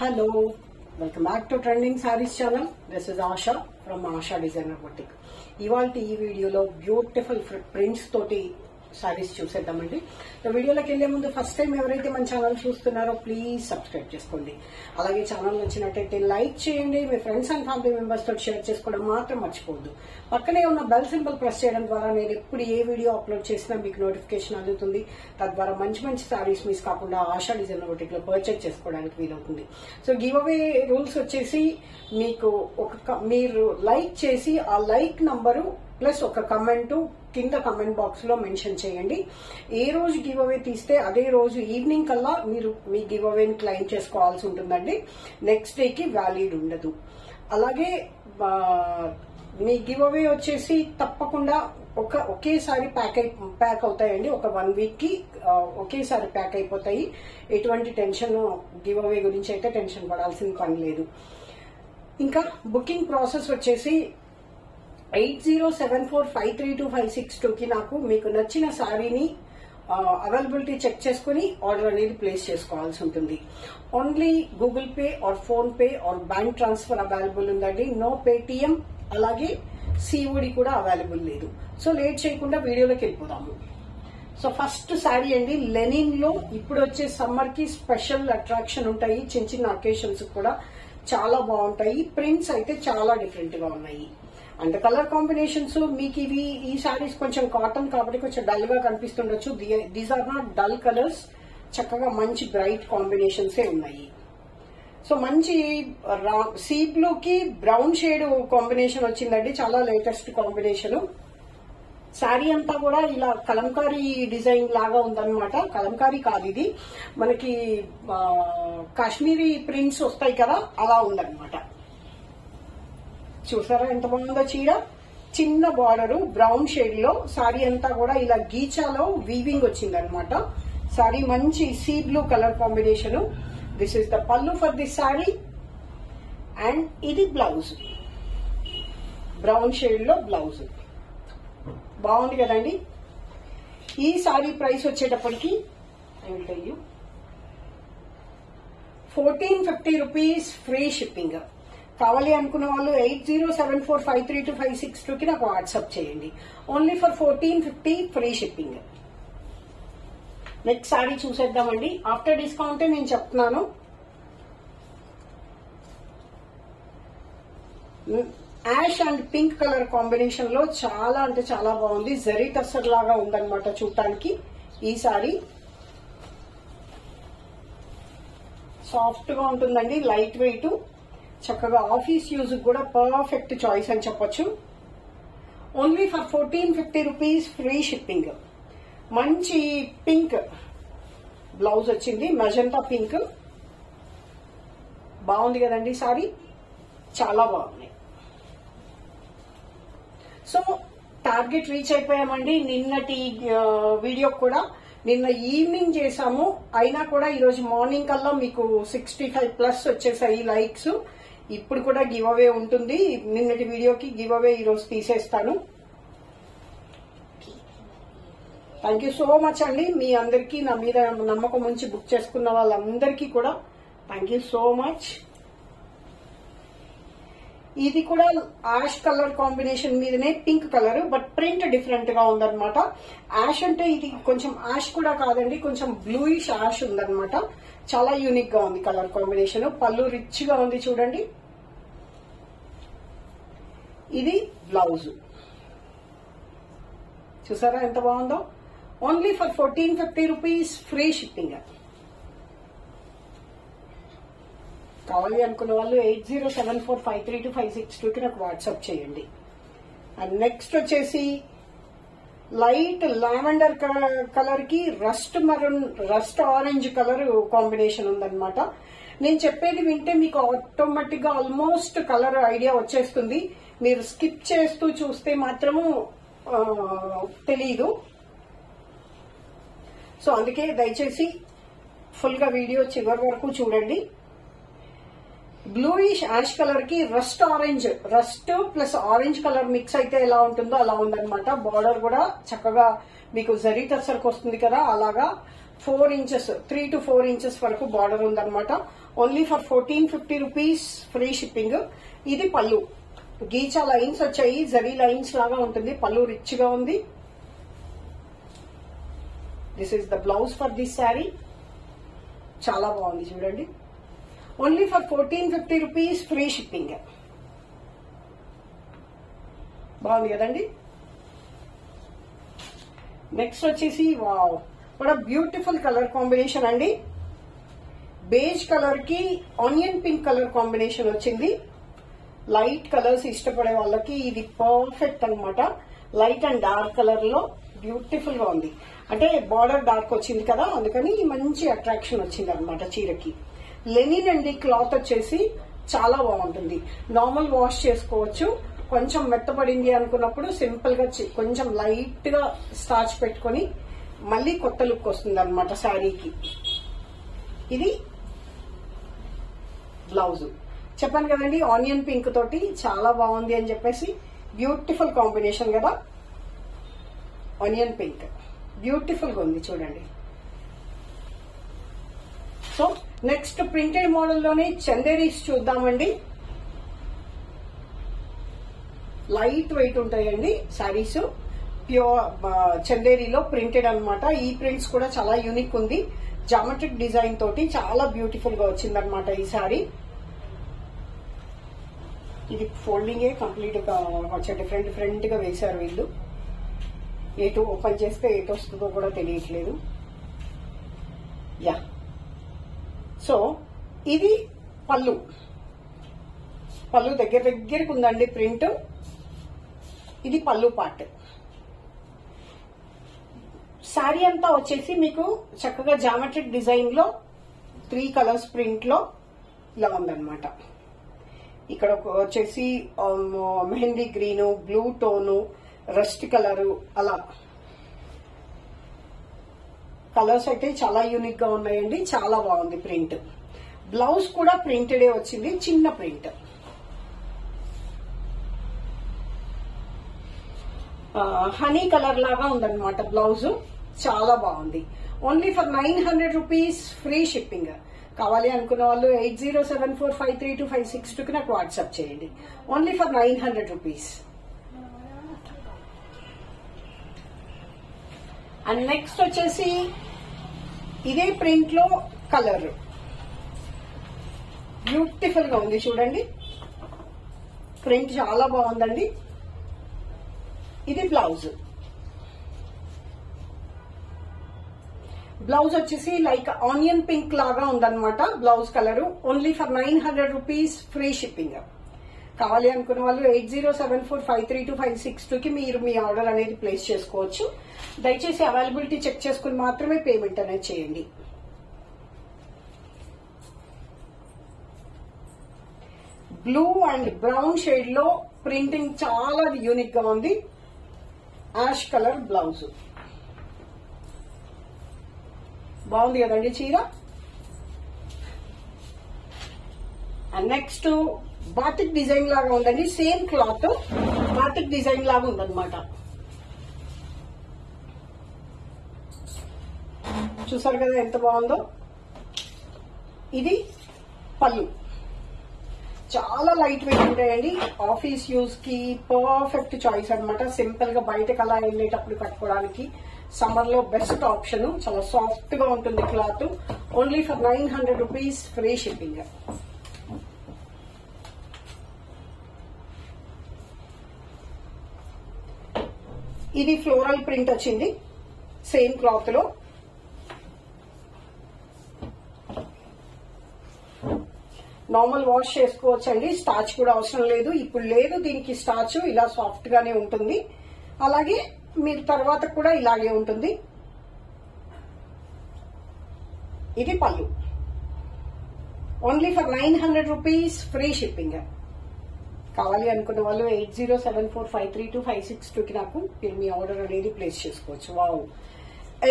Hello, welcome back to Trending Sarees channel. This is Asha from Asha Designer Boutique. ఇవాల్టి ఈ వీడియోలో beautiful prints తోటి సారీస్ చూసేద్దామండి. వీడియోలోకి వెళ్లే ముందు ఫస్ట్ టైం ఎవరైతే మన ఛానల్ చూస్తున్నారో ప్లీజ్ సబ్స్క్రైబ్ చేసుకోండి. అలాగే ఛానల్ నచ్చినట్టయితే లైక్ చేయండి. మీ ఫ్రెండ్స్ అండ్ ఫ్యామిలీ మెంబర్స్ తోటి షేర్ చేసుకోవడం మాత్రం మర్చిపోవద్దు. పక్కనే ఉన్న బెల్ సింబల్ ప్రెస్ చేయడం ద్వారా నేను ఎప్పుడు ఏ వీడియో అప్లోడ్ చేసినా మీకు నోటిఫికేషన్ అందుతుంది. తద్వారా మంచి మంచి సారీస్ మిస్ కాకుండా ఆశా డిజైనర్ బoutique లో పర్చేజ్ చేసుకోవడానికి వీలవుతుంది. సో గివ్ అవే రూల్స్ వచ్చేసి మీకు మీరు లైక్ చేసి ఆ లైక్ నంబరు ప్లస్ ఒక కమెంట్ కింద కమెంట్ బాక్స్ లో మెన్షన్ చేయండి. ఏ రోజు గివ్ అవే తీస్తే అదే రోజు ఈవినింగ్ కల్లా మీరు మీ గివ్ అవేని క్లెయిమ్ చేసుకోవాల్సి ఉంటుందండి. నెక్స్ట్ డేకి వ్యాలిడ్ ఉండదు. అలాగే మీ గివ్ అవే వచ్చేసి తప్పకుండా ఒకేసారి ప్యాక్ అవుతాయండి. ఒక 1 వీక్ కి ఒకేసారి ప్యాక్ అయిపోతాయి. ఎటువంటి టెన్షన్ గివ్ అవే గురించి అయితే టెన్షన్ పడాల్సిన పని లేదు. ఇంకా బుకింగ్ ప్రాసెస్ వచ్చేసి 8074532562 కి నాకు మీకు నచ్చిన సారీని అవైలబిలిటీ చెక్ చేసుకుని ఆర్డర్ అనేది ప్లేస్ చేసుకోవాల్సి ఉంటుంది. Only Google Pay or PhonePe or bank transfer available ఉందండి. నో పేటిఎం, అలాగే సిఓడి కూడా అవైలబుల్ లేదు. సో లేట్ చేయకుండా వీడియోలోకి వెళ్ళిపోదాము. సో ఫస్ట్ శారీ అండి, లెనిన్ లో ఇప్పుడు వచ్చే సమ్మర్ కి స్పెషల్ అట్రాక్షన్ ఉంటాయి. చిన్న చిన్న అకేషన్స్ కూడా చాలా బాగుంటాయి. ప్రింట్స్ అయితే చాలా డిఫరెంట్ గా ఉన్నాయి. అండ్ కలర్ కాంబినేషన్స్ మీకు ఈ సారీస్ కొంచెం కాటన్ కాబట్టి కొంచెం డల్ గా కనిపిస్తుండొచ్చు. These are not dull colours, చక్కగా మంచి బ్రైట్ కాంబినేషన్స్ ఉన్నాయి. సో మంచి సీ బ్లూ కి బ్రౌన్ షేడ్ కాంబినేషన్ వచ్చిందండి, చాలా లేటెస్ట్ కాంబినేషన్. శారీ అంతా కూడా ఇలా కలంకారీ డిజైన్ లాగా ఉందన్నమాట. కలంకారీ కాదు, ఇది మనకి కాశ్మీరీ ప్రింట్స్ వస్తాయి కదా, అలా ఉందన్నమాట. చూసారా ఎంత బాగుందో చీర. చిన్న బార్డర్ బ్రౌన్ షేడ్ లో శారీ అంతా కూడా ఇలా గీచాలో వీవింగ్ వచ్చిందనమాట. శారీ మంచి sea blue colour combination. This is the పల్లు ఫర్ దిస్ శారీ అండ్ ఇది బ్లౌజ్. బ్రౌన్ షేడ్ లో బ్లౌజ్ బాగుంది కదండి. ఈ శారీ ప్రైస్ వచ్చేటప్పటికి 1450 రూపీస్ ఫ్రీ షిప్పింగ్. కావాలి అనుకున్న వాళ్ళు 8074532562 కి నాకు వాట్సాప్ చేయండి. Only for 1450 free shipping. Next sari చూసేద్దామండి. ఆఫ్టర్ డిస్కౌంట్ నేను చెప్తున్నాను. Ash and pink colour combination లో చాలా అంటే చాలా బాగుంది. జరీ టస్సర్ లాగా ఉందన్నమాట చూడటానికి. ఈ సారీ సాఫ్ట్ గా ఉంటుందండి, లైట్ వెయిట్, చక్కగా ఆఫీస్ యూజ్ కూడా పర్ఫెక్ట్ చాయిస్ అని చెప్పొచ్చు. Only for 1450 rupees free shipping. మంచి పింక్ బ్లౌజ్ వచ్చింది, మెజెంటా పింక్. బాగుంది కదండి సారీ, చాలా బాగుంది. సో టార్గెట్ రీచ్ అయిపోయామండి. నిన్నటి వీడియో కూడా నిన్న ఈవినింగ్ చేశాము, అయినా కూడా ఈరోజు మార్నింగ్ కల్లా మీకు 65+ వచ్చేసాయి లైక్స్. ఇప్పుడు కూడా గివ్ అవే ఉంటుంది. నిన్నటి వీడియోకి గివ్ అవే ఈరోజు తీసేస్తాను. థ్యాంక్ యూ సో మచ్ అండి. మీ అందరికీ నా మీద నమ్మకం ఉంచి బుక్ చేసుకున్న వాళ్ళందరికీ కూడా థ్యాంక్ యూ సో మచ్. ఇది కూడా యాష్ కలర్ కాంబినేషన్ మీదనే pink colour, but print different గా ఉందన్నమాట. యాష్ అంటే ఇది కొంచెం యాష్ కూడా కాదండి, కొంచెం బ్లూయిష్ యాష్ ఉందన్నమాట. చాలా యూనిక్ గా ఉంది కలర్ కాంబినేషన్. పళ్ళు రిచ్ గా ఉంది చూడండి. ఇది బ్లౌజ్. చూసారా ఎంత బాగుందో. Only for 1450 rupees free shipping. కావాలి అనుకున్న వాళ్ళు 8074532562 కి నాకు వాట్సాప్ చేయండి. అండ్ నెక్స్ట్ వచ్చేసి లైట్ లావెండర్ కలర్ కి రస్ట్ ఆరెంజ్ కలర్ కాంబినేషన్ ఉందన్నమాట. నేను చెప్పేది వింటే మీకు ఆటోమేటిక్ గా ఆల్మోస్ట్ కలర్ ఐడియా వచ్చేస్తుంది. మీరు స్కిప్ చేస్తూ చూస్తే మాత్రము తెలీదు. సో అందుకే దయచేసి ఫుల్ గా వీడియో చివరి వరకు చూడండి. బ్లూయిష్ యాష్ కలర్ కి rust plus orange colour mix అయితే ఎలా ఉంటుందో అలా ఉందన్నమాట. బార్డర్ కూడా చక్కగా మీకు జరీ టస్సర్కి వస్తుంది కదా, అలాగా 4 ఇంచెస్ 3 to 4 ఇంచెస్ వరకు బార్డర్ ఉందన్నమాట. Only for 1450 rupees free shipping. ఇది పళ్ళు, గీచా లైన్స్ వచ్చాయి, జరీ లైన్స్ లాగా ఉంటుంది. పళ్ళు రిచ్ గా ఉంది. This is the blouse for this sari. చాలా బాగుంది చూడండి. Only for 1450 rupees free shipping. బాగుంది కదండి. నెక్స్ట్ వచ్చేసి వావ్, కూడా బ్యూటిఫుల్ కలర్ కాంబినేషన్ అండి. బేజ్ కలర్ కి ఆనియన్ పింక్ కలర్ కాంబినేషన్ వచ్చింది. లైట్ కలర్స్ ఇష్టపడే వాళ్ళకి ఇది పర్ఫెక్ట్ అన్నమాట. లైట్ అండ్ డార్క్ కలర్ లో బ్యూటిఫుల్ గా ఉంది. అంటే బార్డర్ డార్క్ వచ్చింది కదా, అందుకని మంచి అట్రాక్షన్ వచ్చింది అనమాట చీరకి. లెనిన్ అండి, క్లాత్ వచ్చేసి చాలా బాగుంటుంది. నార్మల్ వాష్ చేసుకోవచ్చు. కొంచెం మెత్తపడింది అనుకున్నప్పుడు సింపుల్ గా కొంచెం లైట్ గా స్టార్చ్ పెట్టుకుని మళ్ళీ కొత్త లుక్ వస్తుంది అనమాట శారీకి. ఇది బ్లౌజ్. చెప్పాను కదండి, ఆనియన్ పింక్ తోటి చాలా బాగుంది అని చెప్పేసి. బ్యూటిఫుల్ కాంబినేషన్ కదా, ఆనియన్ పింక్ బ్యూటిఫుల్ గా ఉంది చూడండి. సో నెక్స్ట్ ప్రింటెడ్ మోడల్ లోనే చందేరీస్ చూద్దామండి. లైట్ వెయిట్ ఉంటాయండి శారీస్. ప్యూర్ చందేరీలో ప్రింటెడ్ అన్నమాట. ఈ ప్రింట్స్ కూడా చాలా యూనిక్ ఉంది. జామెట్రిక్ డిజైన్ తోటి చాలా బ్యూటిఫుల్ గా వచ్చిందనమాట ఈ శారీ. ఇది ఫోల్డింగే కంప్లీట్ గా కొంచెం డిఫరెంట్ గా వేశారు వీళ్ళు. ఎటు ఓపెన్ చేస్తే ఎటు వస్తుందో కూడా తెలియట్లేదు. యా, సో ఇది పళ్ళు. పళ్ళు దగ్గరకు ఉందండి ప్రింట్. ఇది పళ్ళు పార్ట్. శారీ అంతా వచ్చేసి మీకు చక్కగా జామెట్రిక్ డిజైన్ లో 3 కలర్స్ ప్రింట్ లో ఇలా ఉందన్నమాట. ఇక్కడ వచ్చేసి mehndi green, blue tone, rust colour, అలా కలర్స్ అయితే చాలా యూనిక్ గా ఉన్నాయండి. చాలా బాగుంది ప్రింట్. బ్లౌజ్ కూడా ప్రింటెడే వచ్చింది, చిన్న ప్రింట్. హనీ కలర్ లాగా ఉందన్నమాట బ్లౌజ్. చాలా బాగుంది. Only for 900 rupees free shipping. కావాలి అనుకున్న వాళ్ళు 8074532562 కి నాకు వాట్సాప్ చేయండి. Only for 900 rupees. And next వచ్చేసి ఇదే ప్రింట్ లో కలర్ బ్యూటిఫుల్ గా ఉంది చూడండి. ప్రింట్ చాలా బాగుందండి. ఇది బ్లౌజ్. బ్లౌజ్ వచ్చేసి లైక్ ఆనియన్ పింక్ లాగా ఉందన్నమాట blouse colour. Only for 900 rupees free shipping. కావాలి అనుకున్న వాళ్ళు 8074532562 కి మీరు మీ ఆర్డర్ అనేది ప్లేస్ చేసుకోవచ్చు. దయచేసి అవైలబిలిటీ చెక్ చేసుకుని మాత్రమే పేమెంట్ అనేది చేయండి. బ్లూ అండ్ బ్రౌన్ షేడ్ లో ప్రింటింగ్ చాలా యూనిక్ గా ఉంది. Ash colour blouse. బాగుంది కదండి చీర. అండ్ నెక్స్ట్ బాటిక్ డిజైన్ లాగా ఉందండి. సేమ్ క్లాత్ బాటిక్ డిజైన్ లాగా ఉందన్నమాట. చూసారు కదా ఎంత బాగుందో. ఇది పళ్ళు. చాలా లైట్ వెయిట్ ఉంటాయండి. ఆఫీస్ యూజ్ కి పర్ఫెక్ట్ చాయిస్ అన్నమాట. సింపుల్ గా బయటకు అలా వెళ్ళేటప్పుడు కట్టుకోవడానికి సమ్మర్ లో బెస్ట్ ఆప్షన్. చాలా సాఫ్ట్ గా ఉంటుంది cloth. Only for 900 rupees free shipping. ఇది ఫ్లోరల్ ప్రింట్ వచ్చింది సేమ్ క్లాత్ లో. నార్మల్ వాష్ చేసుకోవచ్చండి. స్టార్చ్ కూడా అవసరం లేదు. ఇప్పుడు లేదు దీనికి స్టార్చ్. ఇలా సాఫ్ట్ గానే ఉంటుంది. అలాగే మీరు తర్వాత కూడా ఇలాగే ఉంటుంది. ఇది పళ్ళు. Only for 900 rupees free shipping. కావాలి అనుకున్న వాళ్ళు 8074532562 కి నాకు మీరు మీ ఆర్డర్ అనేది ప్లేస్ చేసుకోవచ్చు. Wow,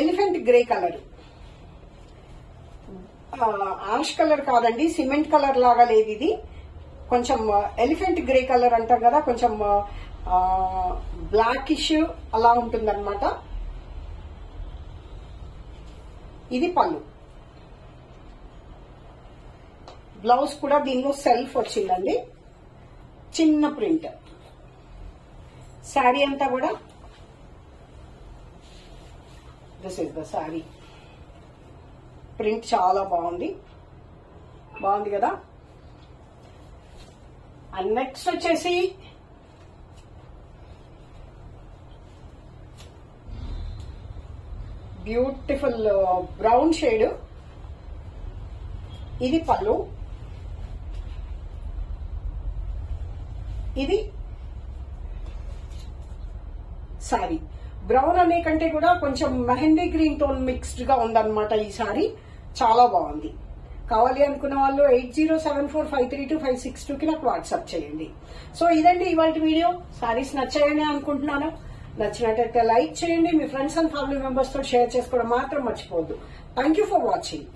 elephant grey colour. Ash colour కాదండి, సిమెంట్ కలర్ లాగా లేదు. ఇది కొంచెం ఎలిఫెంట్ గ్రే కలర్ అంటాం కదా, కొంచెం బ్లాకిష్ అలా ఉంటుందన్నమాట. ఇది పళ్ళు. బ్లౌజ్ కూడా దీనిలో సెల్ఫ్ వచ్చిందండి, చిన్న ప్రింట్. శారీ అంతా కూడా this is the sari. Print చాలా బాగుంది, బాగుంది కదా. అండ్ నెక్స్ట్ వచ్చేసి బ్యూటిఫుల్ బ్రౌన్ షేడ్. ఇది పళ్ళు, ఇది సారీ. బ్రౌన్ అనే కంటే కూడా కొంచెం మెహందీ గ్రీన్ టోన్ మిక్స్డ్ గా ఉందన్నమాట ఈ సారీ. చాలా బాగుంది. కావాలి అనుకున్న వాళ్ళు 8074532562 కి నాకు వాట్సాప్ చేయండి. సో ఇదండి ఇవాళ వీడియో. సారీస్ నచ్చాయని అనుకుంటున్నాను. నచ్చినట్టయితే లైక్ చేయండి, మీ ఫ్రెండ్స్ అండ్ ఫ్యామిలీ మెంబర్స్ తో షేర్ చేసుకోవడం మాత్రం మర్చిపోవద్దు. Thank you for watching.